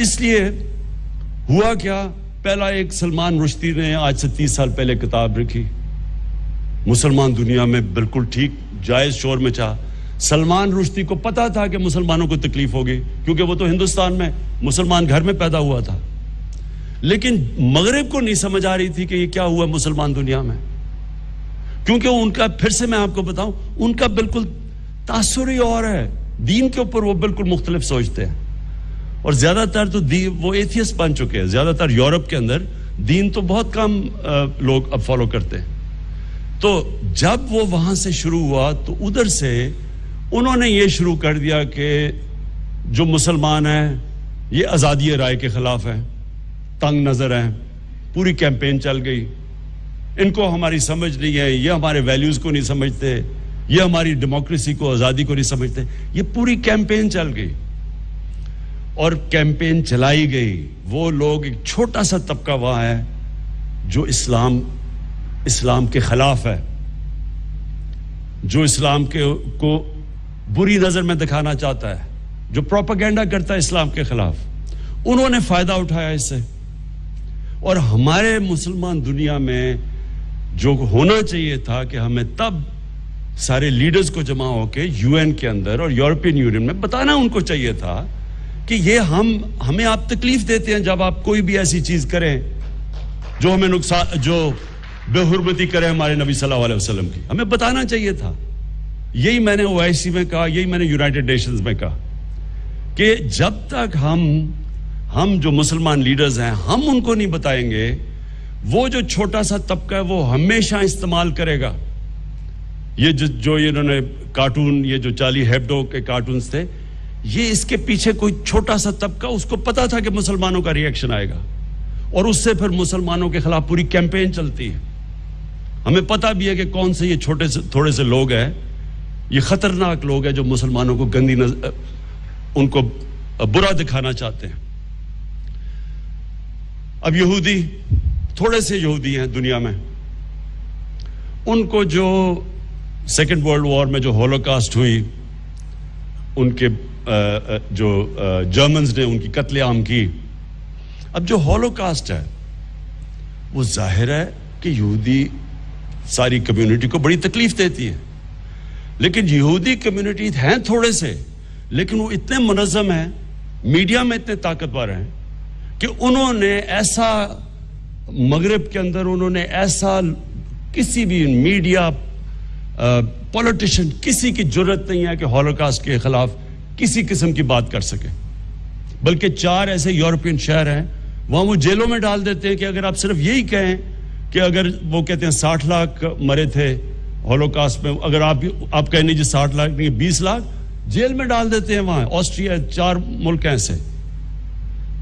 اس لیے ہوا کیا، پہلا ایک سلمان رشدی نے آج سے 30 سال پہلے کتاب لکھی، مسلمان دنیا میں بالکل ٹھیک جائز شور میں چاہ. سلمان رشدی کو پتا تھا کہ مسلمانوں کو تکلیف ہوگی، کیونکہ وہ تو ہندوستان میں مسلمان گھر میں پیدا ہوا تھا، لیکن مغرب کو نہیں سمجھ آ رہی تھی کہ یہ کیا ہوا مسلمان دنیا میں، کیونکہ ان کا، پھر سے میں آپ کو بتاؤں، ان کا بالکل تاثر ہی اور ہے، دین کے اوپر وہ بالکل مختلف سوچتے ہیں، اور زیادہ تر تو وہ ایتھیسٹ بن چکے ہیں. زیادہ تر یورپ کے اندر دین تو بہت کم لوگ اب فالو کرتے ہیں. تو جب وہ وہاں سے شروع ہوا تو ادھر سے انہوں نے یہ شروع کر دیا کہ جو مسلمان ہیں یہ آزادی رائے کے خلاف ہیں، تنگ نظر ہیں، پوری کیمپین چل گئی، ان کو ہماری سمجھ نہیں ہے، یہ ہمارے ویلیوز کو نہیں سمجھتے، یہ ہماری ڈیموکریسی کو، آزادی کو نہیں سمجھتے. یہ پوری کیمپین چل گئی، اور کیمپین چلائی گئی. وہ لوگ، ایک چھوٹا سا طبقہ وہاں ہے جو اسلام کے خلاف ہے، جو اسلام کو بری نظر میں دکھانا چاہتا ہے، جو پروپیگنڈا کرتا ہے اسلام کے خلاف. انہوں نے فائدہ اٹھایا اس سے. اور ہمارے مسلمان دنیا میں جو ہونا چاہیے تھا کہ ہمیں تب سارے لیڈرز کو جمع ہو کے UN کے اندر اور یورپین یونین میں بتانا ان کو چاہیے تھا کہ یہ ہمیں آپ تکلیف دیتے ہیں جب آپ کوئی بھی ایسی چیز کریں جو ہمیں نقصان، جو بے حرمتی کرے ہمارے نبی صلی اللہ علیہ وسلم کی. ہمیں بتانا چاہیے تھا. یہی میں نے OIC میں کہا، یہی میں نے یونائٹڈ نیشنز میں کہا کہ جب تک ہم جو مسلمان لیڈرز ہیں ہم ان کو نہیں بتائیں گے، وہ جو چھوٹا سا طبقہ ہے وہ ہمیشہ استعمال کرے گا. یہ جو انہوں نے کارٹون، یہ جو چارلی ہیبڈو کے کارٹونز تھے، یہ اس کے پیچھے کوئی چھوٹا سا طبقہ، اس کو پتا تھا کہ مسلمانوں کا ری ایکشن آئے گا، اور اس سے پھر مسلمانوں کے خلاف پوری کیمپین چلتی ہے. ہمیں پتا بھی ہے کہ کون سے یہ تھوڑے سے لوگ ہیں، یہ خطرناک لوگ ہیں جو مسلمانوں کو ان کو برا دکھانا چاہتے ہیں. اب یہودی، تھوڑے سے یہودی ہیں دنیا میں، ان کو جو سیکنڈ ورلڈ وار میں جو ہولوکاسٹ ہوئی، ان کے جو جرمنز نے ان کی قتل عام کی. اب جو ہولوکاسٹ ہے وہ ظاہر ہے کہ یہودی ساری کمیونٹی کو بڑی تکلیف دیتی ہے، لیکن یہودی کمیونٹی ہیں تھوڑے سے، لیکن وہ اتنے منظم ہیں، میڈیا میں اتنے طاقتور ہیں کہ انہوں نے ایسا، مغرب کے اندر انہوں نے ایسا، کسی بھی میڈیا، پولیٹیشین، کسی کی جرت نہیں ہے کہ ہولوکاسٹ کے خلاف کسی قسم کی بات کر سکے. بلکہ 4 ایسے یورپین شہر ہیں وہاں وہ جیلوں میں ڈال دیتے ہیں کہ اگر آپ صرف یہی کہیں کہ اگر وہ کہتے ہیں 60 لاکھ مرے تھے ہولوکاسٹ میں، اگر آپ کہیں نہیں جی 60 لاکھ نہیں 20 لاکھ، جیل میں ڈال دیتے ہیں. وہاں آسٹریا، 4 ملک ایسے.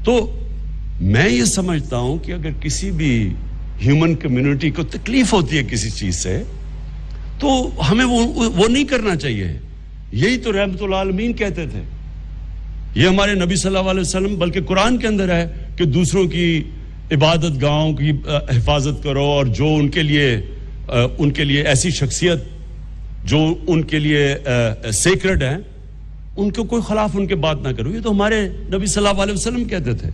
تو میں یہ سمجھتا ہوں کہ اگر کسی بھی ہیومن کمیونٹی کو تکلیف ہوتی ہے کسی چیز سے تو ہمیں وہ نہیں کرنا چاہیے. یہی تو رحمت العالمین کہتے تھے، یہ ہمارے نبی صلی اللہ علیہ وسلم، بلکہ قرآن کے اندر ہے کہ دوسروں کی عبادت گاہوں کی حفاظت کرو، اور جو ان کے لیے ایسی شخصیت جو ان کے لیے سیکرڈ ہیں، ان کو کوئی خلاف ان کے بات نہ کرو. یہ تو ہمارے نبی صلی اللہ علیہ وسلم کہتے تھے.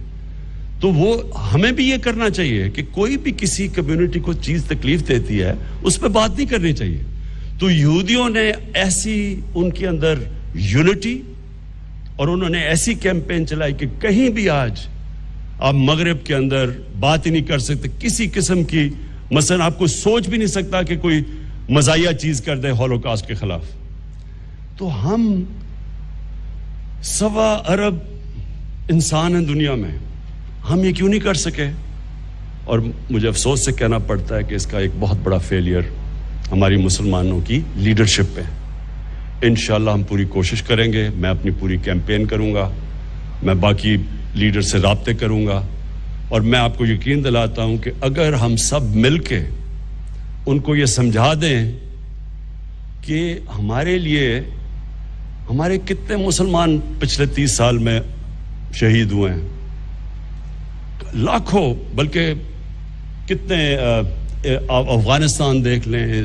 تو وہ ہمیں بھی یہ کرنا چاہیے کہ کوئی بھی کسی کمیونٹی کو چیز تکلیف دیتی ہے اس پہ بات نہیں کرنی چاہیے. تو یہودیوں نے ایسی، ان کے اندر یونٹی، اور انہوں نے ایسی کیمپین چلائی کہ کہیں بھی آج آپ مغرب کے اندر بات ہی نہیں کر سکتے کسی قسم کی، مثلا آپ کو سوچ بھی نہیں سکتا کہ کوئی مزاحیہ چیز کر دے ہولوکاسٹ کے خلاف. تو ہم 1.25 ارب انسان ہیں دنیا میں، ہم یہ کیوں نہیں کر سکے؟ اور مجھے افسوس سے کہنا پڑتا ہے کہ اس کا ایک بہت بڑا فیلئر ہماری مسلمانوں کی لیڈرشپ پہ. انشاءاللہ ہم پوری کوشش کریں گے، میں اپنی پوری کیمپین کروں گا، میں باقی لیڈر سے رابطے کروں گا، اور میں آپ کو یقین دلاتا ہوں کہ اگر ہم سب مل کے ان کو یہ سمجھا دیں کہ ہمارے لیے، ہمارے کتنے مسلمان پچھلے 30 سال میں شہید ہوئے ہیں، لاکھوں، بلکہ کتنے، افغانستان دیکھ لیں،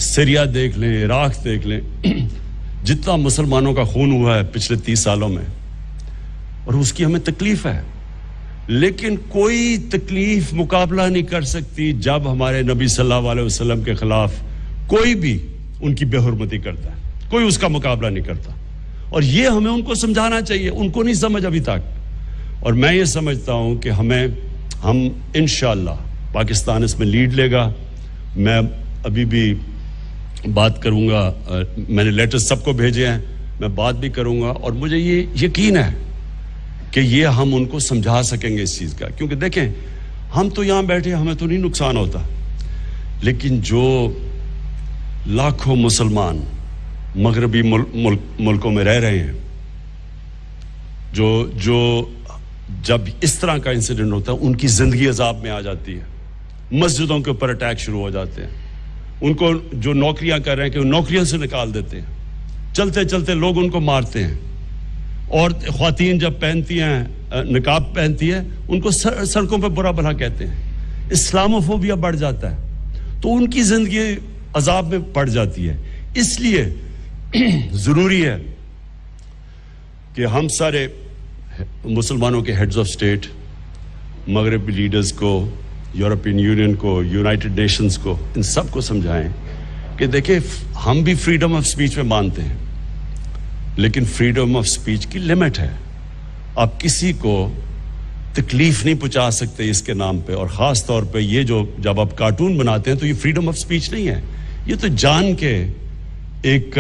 سیریا دیکھ لیں، عراق دیکھ لیں، جتنا مسلمانوں کا خون ہوا ہے پچھلے 30 سالوں میں، اور اس کی ہمیں تکلیف ہے, لیکن کوئی تکلیف مقابلہ نہیں کر سکتی جب ہمارے نبی صلی اللہ علیہ وسلم کے خلاف کوئی بھی ان کی بے حرمتی کرتا ہے, کوئی اس کا مقابلہ نہیں کرتا. اور یہ ہمیں ان کو سمجھانا چاہیے, ان کو نہیں سمجھ ابھی تک. اور میں یہ سمجھتا ہوں کہ ہم انشاءاللہ پاکستان اس میں لیڈ لے گا. میں ابھی بھی بات کروں گا, میں نے لیٹر سب کو بھیجے ہیں, میں بات بھی کروں گا, اور مجھے یہ یقین ہے کہ یہ ہم ان کو سمجھا سکیں گے اس چیز کا. کیونکہ دیکھیں, ہم تو یہاں بیٹھے, ہمیں تو نہیں نقصان ہوتا, لیکن جو لاکھوں مسلمان مغربی ملکوں میں رہ رہے ہیں, جو جب اس طرح کا انسیڈنٹ ہوتا ہے ان کی زندگی عذاب میں آ جاتی ہے, مسجدوں کے اوپر اٹیک شروع ہو جاتے ہیں, ان کو جو نوکریاں کر رہے ہیں کہ وہ نوکریوں سے نکال دیتے ہیں, چلتے چلتے لوگ ان کو مارتے ہیں, اور خواتین جب پہنتی ہیں نقاب پہنتی ہے ان کو سڑکوں پہ برا بھلا کہتے ہیں, اسلاموفوبیا بڑھ جاتا ہے, تو ان کی زندگی عذاب میں پڑ جاتی ہے. اس لیے ضروری ہے کہ ہم سارے مسلمانوں کے ہیڈز آف اسٹیٹ, مغربی لیڈرز کو, یورپین یونین کو, یونائٹڈ نیشنز کو, ان سب کو سمجھائیں کہ دیکھیں ہم بھی فریڈم آف سپیچ میں مانتے ہیں, لیکن فریڈم آف سپیچ کی لمٹ ہے. آپ کسی کو تکلیف نہیں پہنچا سکتے اس کے نام پہ. اور خاص طور پہ یہ جو جب آپ کارٹون بناتے ہیں تو یہ فریڈم آف سپیچ نہیں ہے, یہ تو جان کے ایک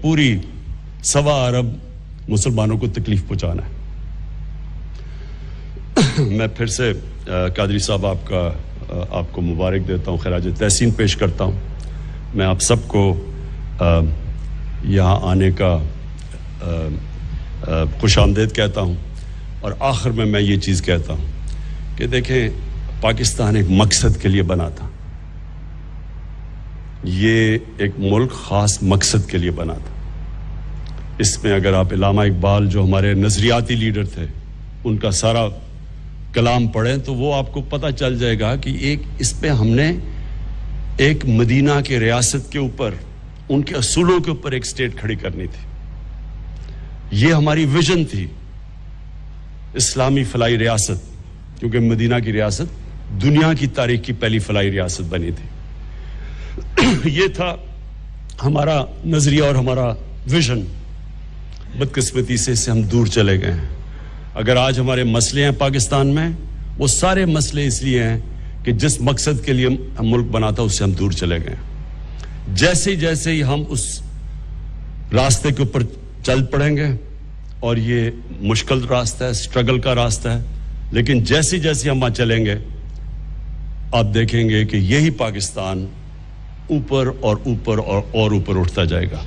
پوری 1.25 ارب مسلمانوں کو تکلیف پہنچانا ہے. میں پھر سے قادری صاحب آپ کو مبارک دیتا ہوں, خراج تحسین پیش کرتا ہوں. میں آپ سب کو یہاں آنے کا خوش آمدید کہتا ہوں. اور آخر میں یہ چیز کہتا ہوں کہ دیکھیں, پاکستان ایک مقصد کے لیے بنا تھا, یہ ایک ملک خاص مقصد کے لیے بنا تھا. اس میں اگر آپ علامہ اقبال جو ہمارے نظریاتی لیڈر تھے ان کا سارا کلام پڑھیں تو وہ آپ کو پتہ چل جائے گا کہ اس پہ ہم نے ایک مدینہ کے ریاست کے اوپر, ان کے اصولوں کے اوپر ایک سٹیٹ کھڑی کرنی تھی. یہ ہماری ویژن تھی, اسلامی فلاحی ریاست, کیونکہ مدینہ کی ریاست دنیا کی تاریخ کی پہلی فلاحی ریاست بنی تھی. یہ تھا ہمارا نظریہ اور ہمارا ویژن. بدقسمتی سے اس سے ہم دور چلے گئے ہیں. اگر آج ہمارے مسئلے ہیں پاکستان میں, وہ سارے مسئلے اس لیے ہیں کہ جس مقصد کے لیے ہم ملک بنا تھا اس سے ہم دور چلے گئے. جیسے ہی ہم اس راستے کے اوپر چل پڑیں گے, اور یہ مشکل راستہ ہے, سٹرگل کا راستہ ہے, لیکن جیسے ہم وہاں چلیں گے آپ دیکھیں گے کہ یہی پاکستان اوپر اور اوپر اور اوپر اٹھتا جائے گا.